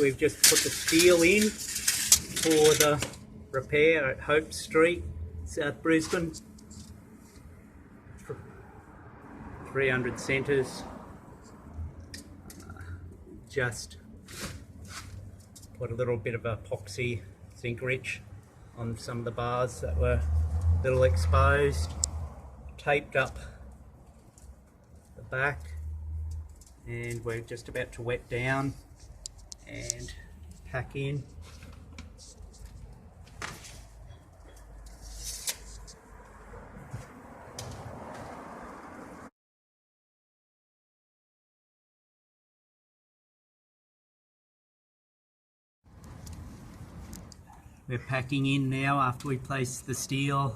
we've just put the steel in for the repair at Hope Street, South Brisbane. 300 centres. Just put a little bit of epoxy zinc rich on some of the bars that were a little exposed. Taped up the back, and we're just about to wet down and pack in. We're packing in now after we place the steel